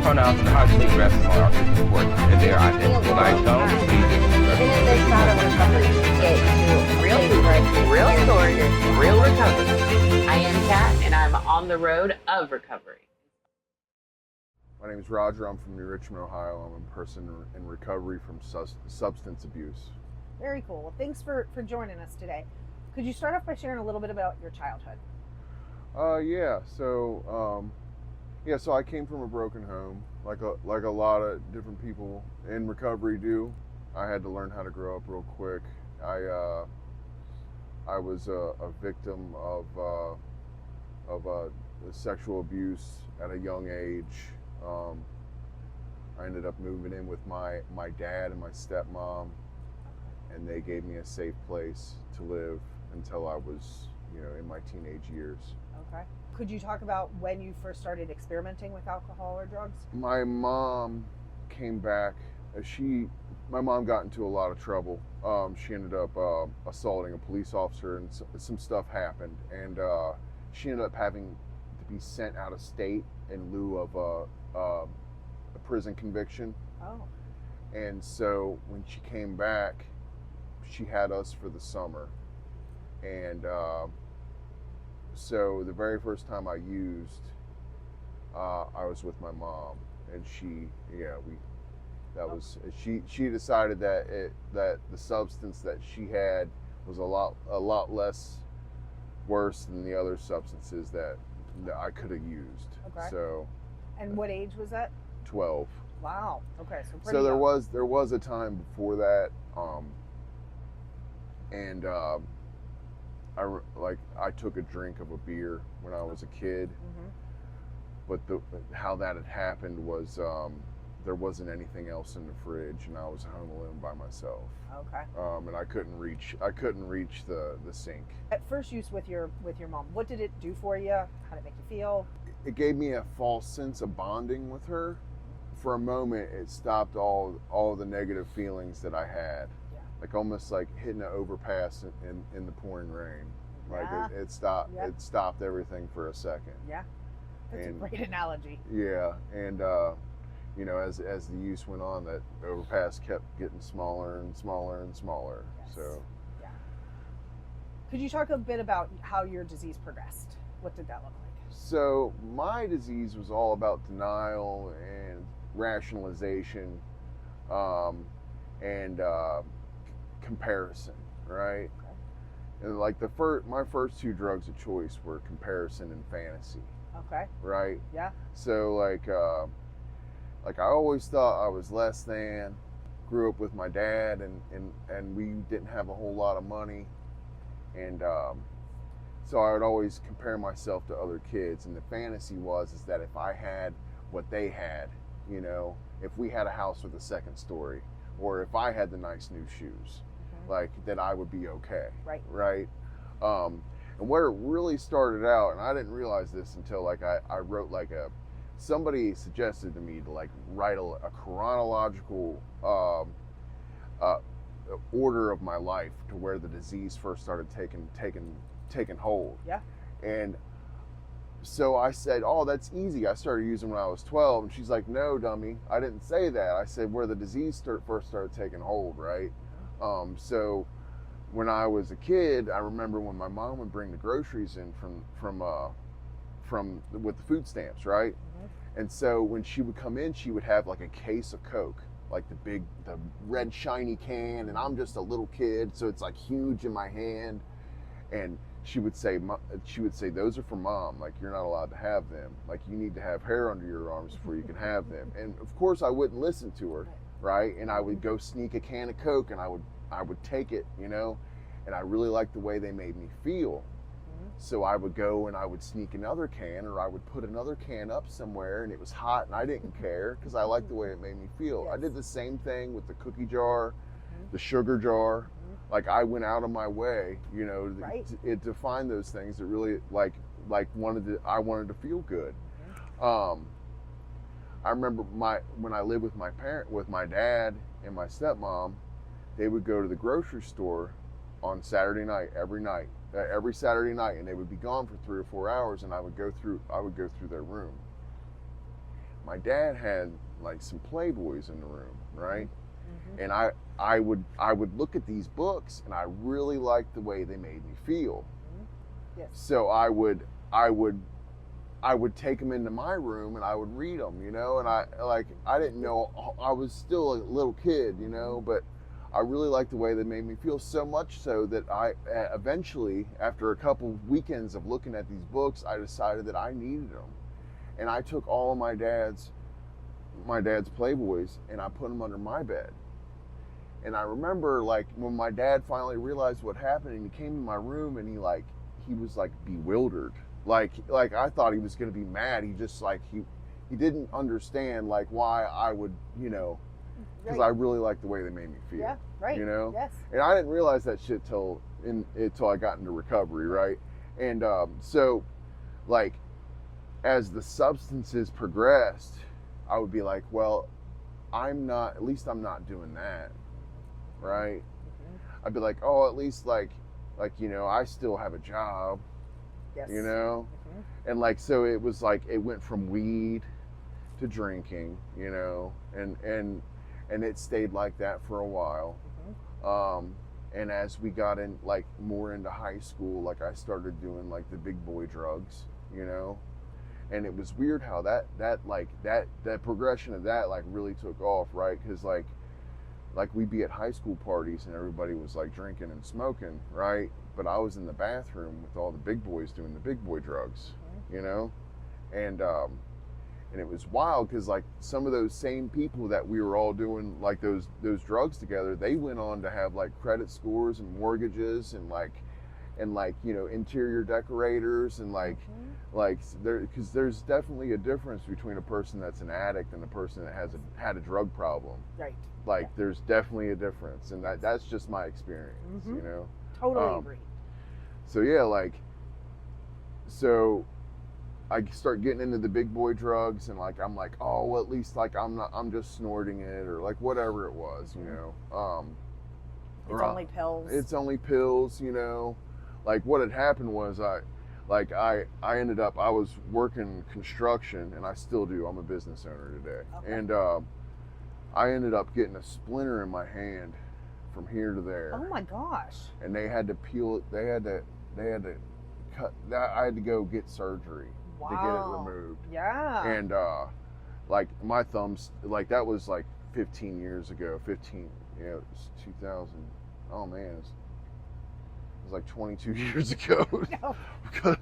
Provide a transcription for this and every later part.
pronouns and how you address them is important, and they're identical. When I don't, Even in this bout of recovery, you get to real secrets, real stories, real recovery. I am Kat, and I'm on the road of recovery. My name is Roger. I'm from New Richmond, Ohio. I'm a person in recovery from substance abuse. Very cool. Well, thanks for joining us today. Could you start off by sharing a little bit about your childhood? So I came from a broken home, like a lot of different people in recovery do. I had to learn how to grow up real quick. I was a victim of sexual abuse at a young age. I ended up moving in with my dad and my stepmom, and they gave me a safe place to live until I was, in my teenage years. Okay. Could you talk about when you first started experimenting with alcohol or drugs? My mom came back. My mom got into a lot of trouble. She ended up assaulting a police officer, and some stuff happened, and she ended up having to be sent out of state in lieu of a prison conviction. Oh. And so when she came back, she had us for the summer, and so the very first time I used, I was with my mom, and she decided that the substance that she had was a lot less worse than the other substances that I could have used. Okay. So. And what age was that? 12. Wow. Okay. So pretty So there young. there was a time before that, I took a drink of a beer when I was a kid, but how that had happened was there wasn't anything else in the fridge, and I was home alone by myself. Okay. And I couldn't reach the sink. At first use with your mom, what did it do for you? How did it make you feel? It gave me a false sense of bonding with her. For a moment, it stopped all the negative feelings that I had. Yeah. Like almost like hitting an overpass in the pouring rain. Like Yeah. it stopped. Yep. It stopped everything for a second. Yeah. That's And- a great analogy. Yeah, and as the use went on, that overpass kept getting smaller and smaller and smaller. Yes. So. Yeah. Could you talk a bit about how your disease progressed? What did that look like? So my disease was all about denial and rationalization, and comparison, right? Okay. And like my first two drugs of choice were comparison and fantasy, Okay. right? Yeah. So like I always thought I was less than. Grew up with my dad, and we didn't have a whole lot of money, and so I would always compare myself to other kids. And the fantasy is that if I had what they had, if we had a house with a second story, or if I had the nice new shoes, like that I would be okay. Right. Right. And where it really started out, and I didn't realize this until I wrote somebody suggested to me to write a chronological order of my life to where the disease first started taking hold. Yeah. And so I said, oh, that's easy. I started using when I was 12. And she's like, no, dummy, I didn't say that. I said where the disease first started taking hold, right? So when I was a kid, I remember when my mom would bring the groceries in from with the food stamps, right? And so when she would come in, she would have like a case of Coke, like the red shiny can, and I'm just a little kid, so it's like huge in my hand. And she would say, those are for mom. Like, you're not allowed to have them. Like, you need to have hair under your arms before you can have them. And of course, I wouldn't listen to her, right? And I would go sneak a can of Coke, and I would take it, and I really liked the way they made me feel. So I would go and I would sneak another can, or I would put another can up somewhere, and it was hot, and I didn't care because I liked the way it made me feel. Yes. I did the same thing with the cookie jar, the sugar jar. Like, I went out of my way, Right. to find those things that really I wanted to feel good. I remember when I lived with my dad and my stepmom, they would go to the grocery store on Saturday night, every Saturday night, and they would be gone for 3 or 4 hours, and I would go through their room. my dad had like some Playboys in the room, right? Mm-hmm. And I would look at these books, and I really liked the way they made me feel. Yes. So I would take them into my room and I would read them, you know. And I didn't know, I was still a little kid, you know, but I really liked the way they made me feel, so much so that I eventually, after a couple weekends of looking at these books, I decided that I needed them, and I took all of my dad's Playboys and I put them under my bed. And I remember, like, when my dad finally realized what happened, and he came in my room, and he was like bewildered, like I thought he was going to be mad. He just like he didn't understand like why I would, you know, because I really liked the way they made me feel. Yeah, right. You know? Yes. And I didn't realize that shit till I got into recovery, right? And so, like, as the substances progressed, I would be like, well, at least I'm not doing that, right? Mm-hmm. I'd be like, oh, at least like, you know, I still have a job, Yes. you know? Mm-hmm. And like, so it was like, it went from weed to drinking, you know, and it stayed like that for a while. Mm-hmm. And as we got in, like, more into high school, like, I started doing like the big boy drugs, you know? And it was weird how that progression of that like really took off, right? Because like we'd be at high school parties and everybody was like drinking and smoking, right? But I was in the bathroom with all the big boys doing the big boy drugs, you know? And it was wild because like some of those same people that we were all doing like those drugs together, they went on to have like credit scores and mortgages and you know, interior decorators and like because there's definitely a difference between a person that's an addict and a person that had a drug problem. Right. Like Yeah. there's definitely a difference, and that's just my experience, Mm-hmm. you know. Totally agree. So yeah, like, so I start getting into the big boy drugs, and like I'm like, oh, well, at least like I'm just snorting it, or like whatever it was, you know. It's only pills. It's only pills, you know. Like what had happened was I ended up, I was working construction, and I still do. I'm a business owner today, Okay. and I ended up getting a splinter in my hand from here to there. Oh my gosh. And they had to peel it. They had to cut. I had to go get surgery Wow. to get it removed. Yeah. And like my thumbs, like that was like 15 years ago. 15, yeah, it was 2000. Oh man, it was like 22 years ago. No. Because,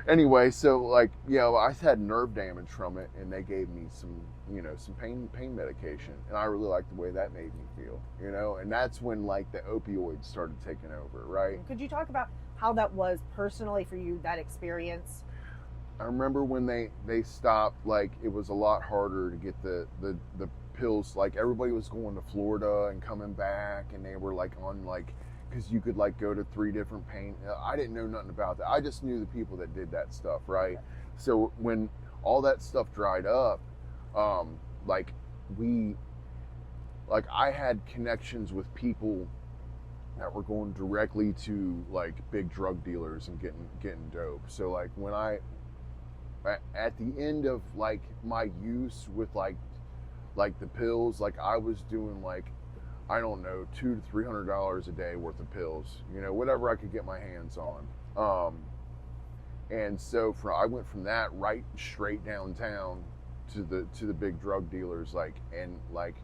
anyway, so like, you know, I had nerve damage from it, and they gave me some, you know, some pain medication, and I really liked the way that made me feel, you know. And that's when like the opioids started taking over, right? Could you talk about how that was personally for you, that experience? I remember when they stopped, like it was a lot harder to get the pills. Like everybody was going to Florida and coming back, and they were like on like, because you could like go to 3 different pain. I didn't know nothing about that. I just knew the people that did that stuff, right? Okay. So when all that stuff dried up, I had connections with people that were going directly to like big drug dealers and getting dope. So like when at the end of like my use with like the pills, like I was doing like, I don't know, $200 to $300 a day worth of pills, you know, whatever I could get my hands on. And so I went from that right straight downtown to the big drug dealers, like, and like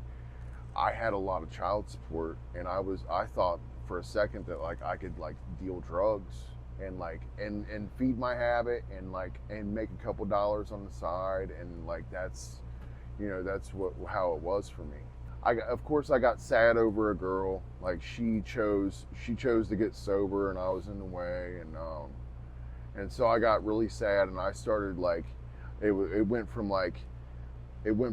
I had a lot of child support, and I thought for a second that like I could like deal drugs and like and feed my habit and like and make a couple dollars on the side, and like that's, you know, that's how it was for me. Of course I got sad over a girl. Like she chose to get sober, and I was in the way, and so I got really sad, and I started like it went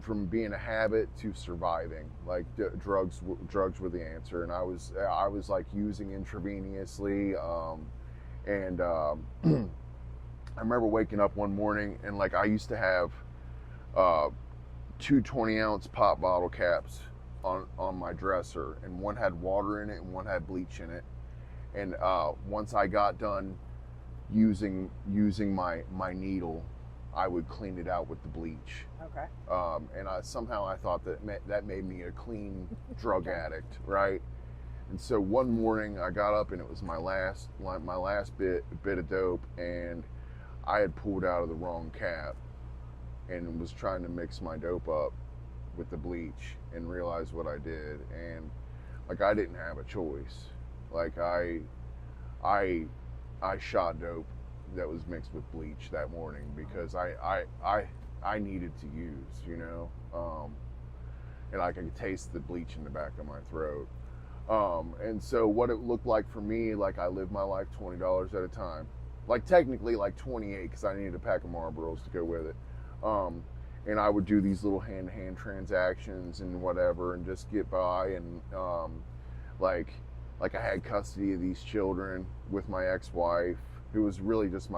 from being a habit to surviving. Like drugs were the answer, and I was like using intravenously, and I remember waking up one morning, and like I used to have 2 20-ounce pop bottle caps on my dresser, and one had water in it and one had bleach in it. And once I got done using my needle I would clean it out with the bleach. Okay. And somehow I thought that made me a clean drug addict, right? And so one morning I got up and it was my last bit of dope, and I had pulled out of the wrong cap and was trying to mix my dope up with the bleach and realized what I did. And like, I didn't have a choice. Like, I shot dope that was mixed with bleach that morning because I needed to use, you know, and I could taste the bleach in the back of my throat. And so what it looked like for me, like, I lived my life $20 at a time. Like, technically like 28 because I needed a pack of Marlboros to go with it. And I would do these little hand-to-hand transactions and whatever and just get by. And like I had custody of these children with my ex-wife, who was really just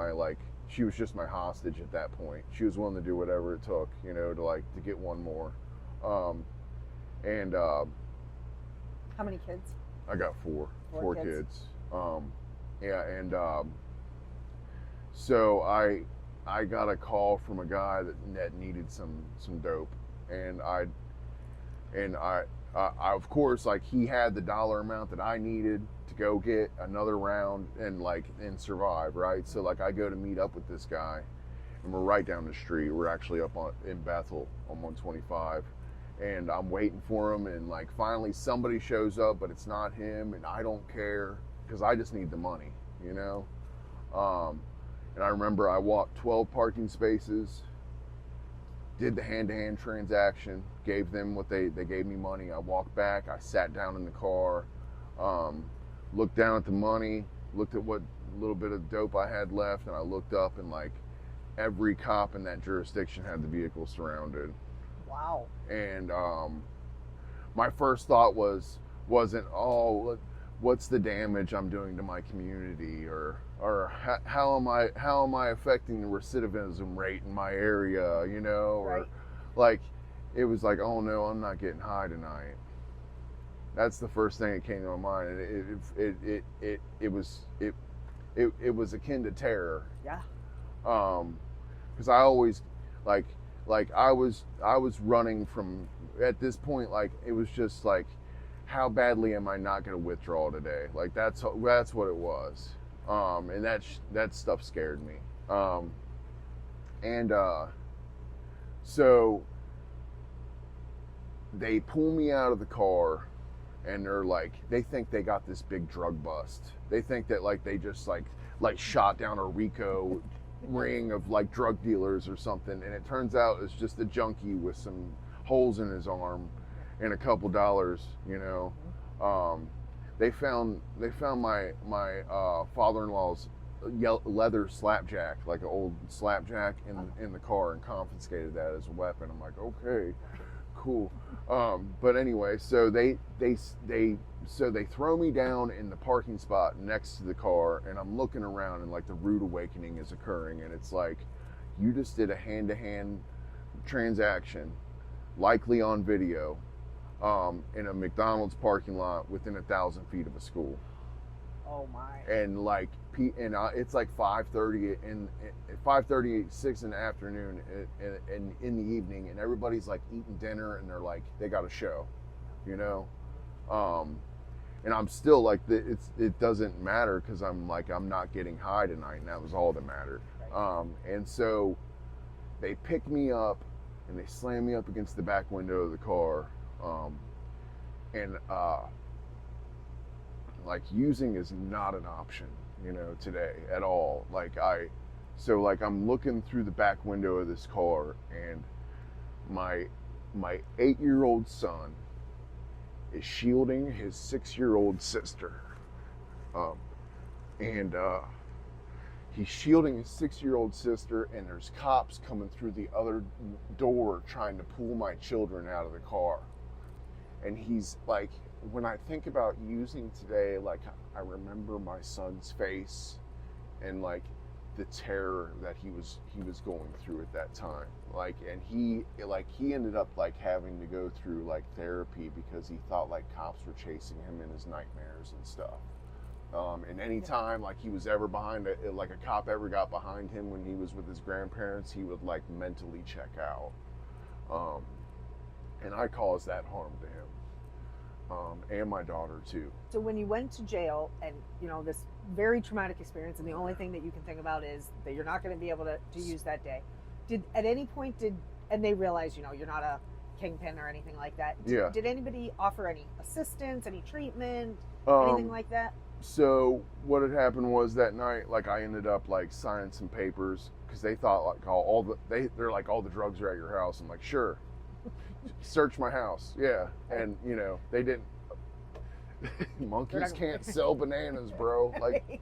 she was just my hostage at that point. She was willing to do whatever it took, you know, to get one more. How many kids? I got four kids. Yeah, and so I got a call from a guy that needed some dope, and I of course, like, he had the dollar amount that I needed to go get another round and survive, right? So like, I go to meet up with this guy, and we're right down the street. We're actually up in Bethel on 125. And I'm waiting for him, and like, finally somebody shows up, but it's not him, and I don't care because I just need the money, you know. And I remember I walked 12 parking spaces, did the hand-to-hand transaction, gave them what they gave me money. I walked back, I sat down in the car, looked down at the money, looked at what little bit of dope I had left, and I looked up, and like, every cop in that jurisdiction had the vehicle surrounded. Wow. And my first thought wasn't, oh, what's the damage I'm doing to my community, or how am I affecting the recidivism rate in my area, you know, Right. or like, it was like, oh no, I'm not getting high tonight. That's the first thing that came to my mind, and it was akin to terror. Yeah. Because I always like I was running from, at this point, like, it was just like, how badly am I not going to withdraw today? Like, that's what it was. And that stuff scared me. So they pull me out of the car, and they're like, they think they got this big drug bust. They think that like they just like shot down a Rico ring of like drug dealers or something, and it turns out it's just a junkie with some holes in his arm and a couple dollars, you know. They found my father-in-law's leather slapjack, like an old slapjack, in the car, and confiscated that as a weapon. I'm like, okay, cool. But anyway, so they throw me down in the parking spot next to the car, and I'm looking around, and like, the rude awakening is occurring, and it's like, you just did a hand-to-hand transaction, likely on video, in a McDonald's parking lot within 1,000 feet of a school. Oh my. And like, it's like 5:30 and 5:36 in the afternoon, and in the evening, and everybody's like eating dinner, and they're like, they got a show, you know. And I'm still like, it doesn't matter, because I'm not getting high tonight, and that was all that mattered. Right. And so they pick me up, and they slam me up against the back window of the car, and like, using is not an option, you know, today at all. So I'm looking through the back window of this car, and my 8-year-old son is shielding his 6-year-old sister. He's shielding his 6-year-old sister, and there's cops coming through the other door trying to pull my children out of the car. And he's like, when I think about using today, like, I remember my son's face and like the terror that he was going through at that time. Like, and he ended up like having to go through like therapy because he thought like cops were chasing him in his nightmares and stuff. And anytime like he was ever behind like a cop ever got behind him when he was with his grandparents, he would like mentally check out. And I caused that harm to him, and my daughter too. So when you went to jail and, you know, this very traumatic experience, and the only thing that you can think about is that you're not going to be able to use that day. At any point and they realize, you know, you're not a kingpin or anything like that. Did anybody offer any assistance, any treatment, anything like that? So what had happened was that night, like I ended up like signing some papers because they thought like they're like all the drugs are at your house. I'm like, sure, search my house, yeah. And you know they didn't. Monkeys can't sell bananas, bro. Like,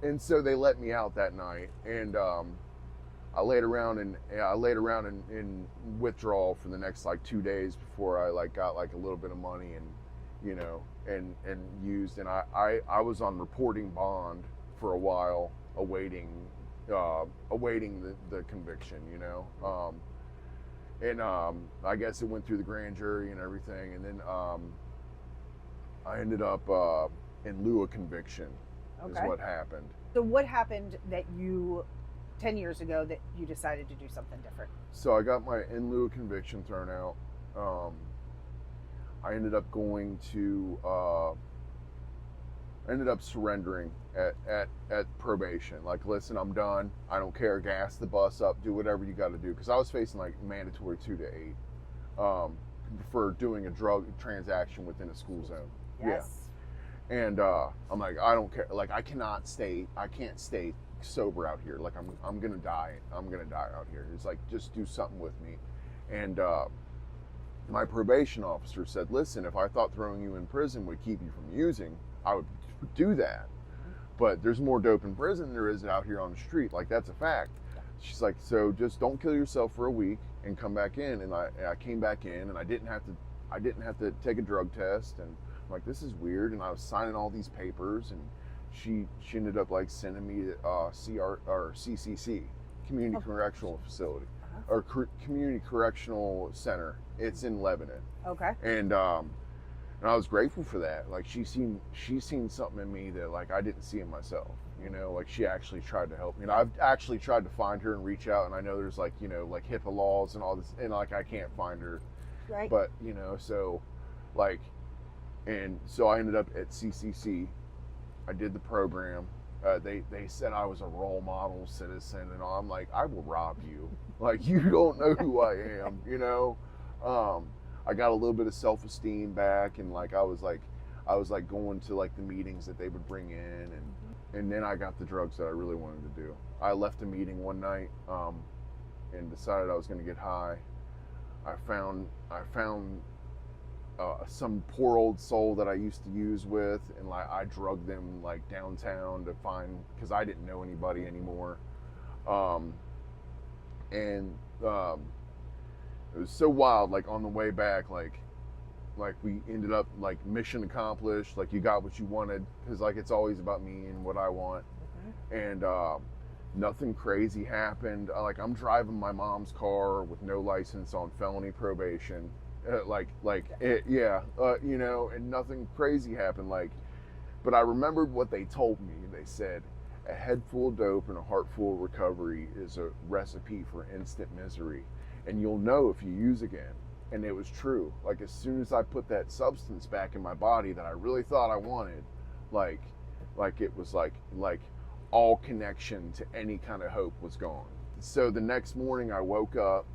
and so they let me out that night, and I laid around in withdrawal for the next like 2 days before I like got like a little bit of money and you know and used, and I was on reporting bond for a while awaiting the conviction, you know, and I guess it went through the grand jury and everything, and then I ended up in lieu of conviction is what happened. So what happened that you 10 years ago that you decided to do something different? So I got my in lieu of conviction thrown out. I ended up going to surrendering at probation. Like, listen, I'm done. I don't care. Gas the bus up. Do whatever you got to do. Because I was facing like mandatory 2 to 8 for doing a drug transaction within a school zone. Yes. Yeah. And I'm like, I don't care. Like, I can't stay sober out here. Like, I'm gonna die. I'm gonna die out here. It's like, just do something with me. And my probation officer said, listen, if I thought throwing you in prison would keep you from using, I would do that. But there's more dope in prison than there is out here on the street. Like, that's a fact. She's like, so just don't kill yourself for a week and come back in. And I came back in, and I didn't have to take a drug test. And I'm like, this is weird. And I was signing all these papers, and she ended up like sending me to CCC, Community Correctional Facility, or Community Correctional Center. It's in Lebanon. Okay. And I was grateful for that. Like, she's seen something in me that like I didn't see in myself. You know, like she actually tried to help me. And I've actually tried to find her and reach out. And I know there's like, you know, like HIPAA laws and all this, and like I can't find her. Right. But you know, so like, and so I ended up at CCC. I did the program. They said I was a role model citizen, and all. I'm like, I will rob you. Like, you don't know who I am, you know. I got a little bit of self-esteem back, and like I was like going to like the meetings that they would bring in, and then I got the drugs that I really wanted to do. I left a meeting one night and decided I was going to get high. I found some poor old soul that I used to use with, and like I drugged them like downtown to find, because I didn't know anybody anymore, and it was so wild. Like on the way back, like we ended up like mission accomplished. Like, you got what you wanted, because like it's always about me and what I want. And nothing crazy happened. Like, I'm driving my mom's car with no license on felony probation. You know, and nothing crazy happened. Like, but I remembered what they told me. They said, a head full of dope and a heart full of recovery is a recipe for instant misery, and you'll know if you use again. And it was true. Like, as soon as I put that substance back in my body that I really thought I wanted, like it was like all connection to any kind of hope was gone. So the next morning I woke up,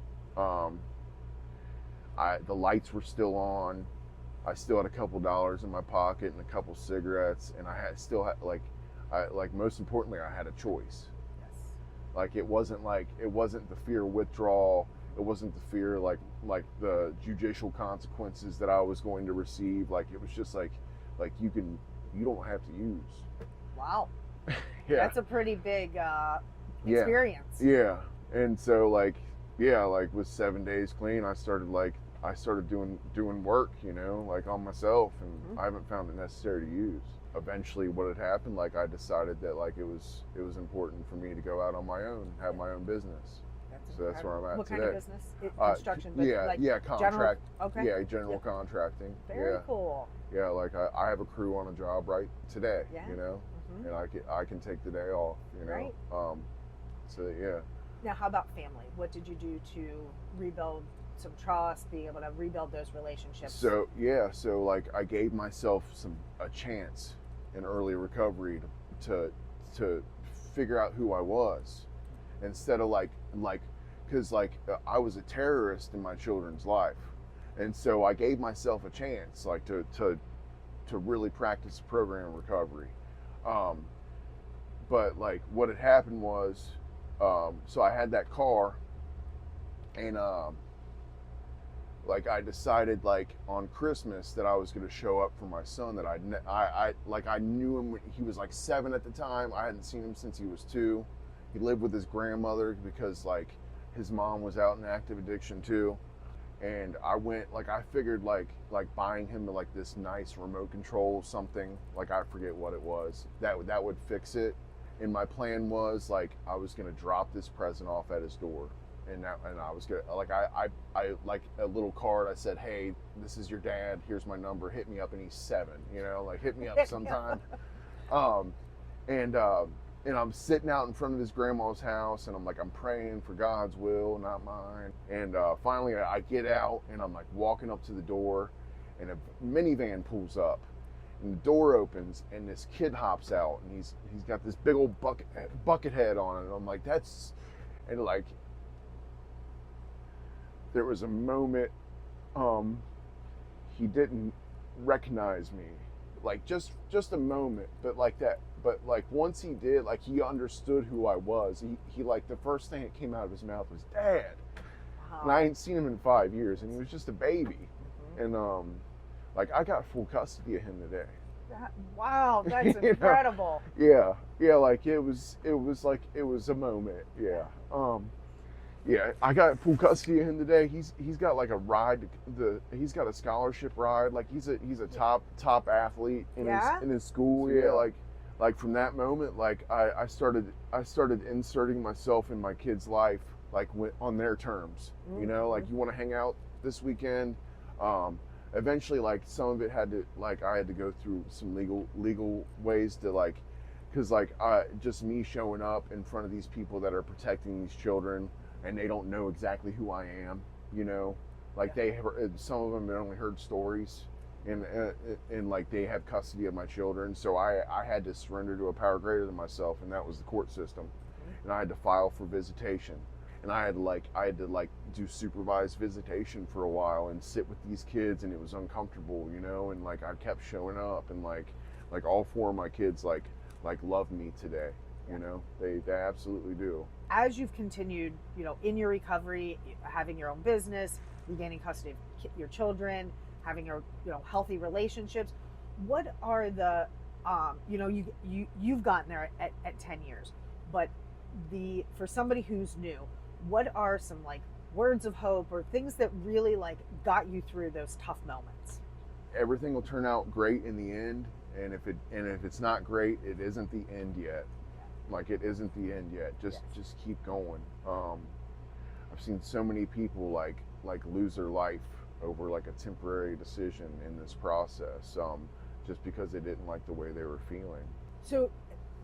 the lights were still on. I still had a couple dollars in my pocket and a couple cigarettes, and I most importantly, I had a choice. Yes. Like, it wasn't the fear of withdrawal. It wasn't the fear like the judicial consequences that I was going to receive. Like, it was just like you don't have to use. Wow. Yeah. That's a pretty big experience. Yeah. And so with 7 days clean, I started doing work, you know, like on myself, and I haven't found it necessary to use. Eventually what had happened, like I decided that like it was important for me to go out on my own, have my own business. That's So that's where I'm at What today. kind of business? Construction, but yeah, like yeah, contract. Okay. Yeah, general contracting. Very yeah, cool. yeah. Like I have a crew on a job right today. Yeah. You know, Mhm. and I can take the day off. You know. Right. So yeah. Now, how about family? What did you do to rebuild some trust, be able to rebuild those relationships? So yeah, so like I gave myself a chance in early recovery to figure out who I was, instead of because I was a terrorist in my children's life, and so I gave myself a chance like to really practice program recovery. But like what had happened was, so I had that car, and like I decided like on Christmas that I was going to show up for my son that I knew him when he was like 7 at the time. I hadn't seen him since he was 2. He lived with his grandmother because like his mom was out in active addiction too. And I went, like I figured like buying him like this nice remote control something, like I forget what it was, that would fix it. And my plan was like I was going to drop this present off at his door. And I was good. Like I like a little card. I said, "Hey, this is your dad. Here's my number. Hit me up." And he's 7. You know, like hit me up sometime. And I'm sitting out in front of his grandma's house, and I'm praying for God's will, not mine. And finally, I get out, and I'm like walking up to the door, and a minivan pulls up, and the door opens, and this kid hops out, and he's got this big old bucket head on it. And I'm like, that's, and like. There was a moment he didn't recognize me, like just a moment, but like once he did, like he understood who I was. He like the first thing that came out of his mouth was "Dad," and I ain't seen him in 5 years, and he was just a baby. And like I got full custody of him today. Wow, that's incredible. Yeah, like it was a moment. Yeah, I got full custody of him today. He's got like a ride. He's got a scholarship ride. Like he's a top athlete in his school. Yeah, like from that moment, like I started inserting myself in my kid's life, like on their terms. You know, like you want to hang out this weekend. Eventually, like some of it had to, like I had to go through some legal ways to like, because like just me showing up in front of these people that are protecting these children. And they don't know exactly who I am, you know, like some of them had only heard stories, and like they have custody of my children. So I had to surrender to a power greater than myself, and that was the court system. And I had to file for visitation, and I had to do supervised visitation for a while and sit with these kids, and it was uncomfortable, you know. And like I kept showing up, and like all 4 of my kids like love me today. You know, they absolutely do. As you've continued, you know, in your recovery, having your own business, regaining custody of your children, having your, you know, healthy relationships, what are the, you know, you've gotten there at 10 years, but for somebody who's new, what are some like words of hope or things that really like got you through those tough moments? Everything will turn out great in the end, and if it's not great, it isn't the end yet. Like it isn't the end yet. Just keep going. I've seen so many people like lose their life over like a temporary decision in this process, just because they didn't like the way they were feeling. So,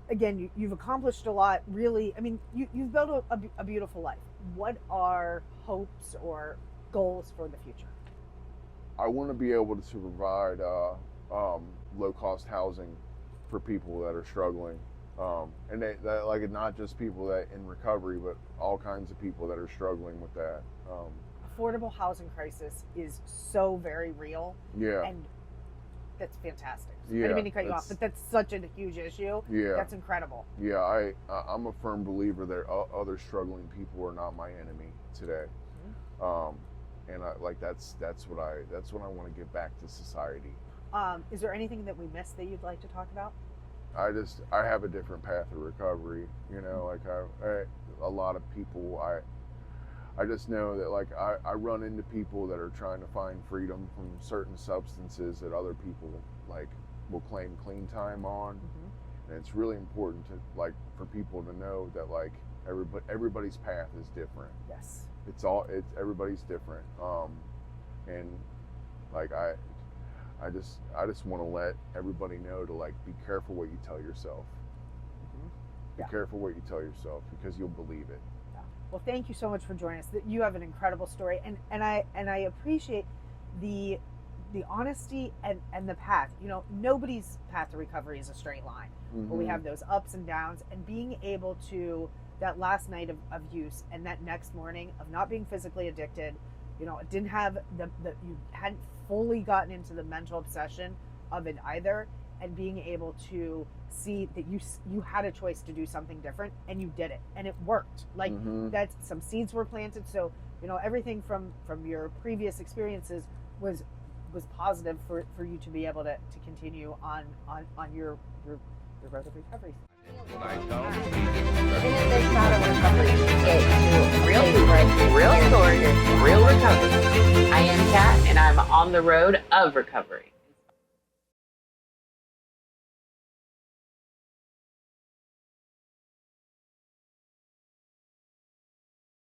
again, you've accomplished a lot. Really, I mean, you've built a beautiful life. What are hopes or goals for the future? I want to be able to provide low-cost housing for people that are struggling. And that like not just people that in recovery, but all kinds of people that are struggling with that. Affordable housing crisis is so very real. Yeah. And that's fantastic. Yeah, I didn't mean to cut you off, but that's such a huge issue. Yeah. That's incredible. Yeah, I'm a firm believer that other struggling people are not my enemy today. And that's what I want to give back to society. Is there anything that we missed that you'd like to talk about? I have a different path of recovery, you know, like a lot of people, I just know that like I run into people that are trying to find freedom from certain substances that other people like will claim clean time on. And it's really important to like for people to know that like Everybody's path is different. Yes. Everybody's different. And like I just want to let everybody know to like be careful what you tell yourself. Be careful what you tell yourself, because you'll believe it. Yeah. Well, thank you so much for joining us. You have an incredible story, and I appreciate the honesty and the path. You know, nobody's path to recovery is a straight line. But we have those ups and downs, and being able to, that last night of use and that next morning of not being physically addicted, you know, it didn't have you hadn't fully gotten into the mental obsession of it either, and being able to see that you had a choice to do something different, and you did it, and it worked. Like that, some seeds were planted. So, you know, everything from your previous experiences was positive for you to be able to continue on your road of recovery. When I don't speak Even in this bout of recovery, get to real stories, real recovery. I am Kat, and I'm on the road of recovery.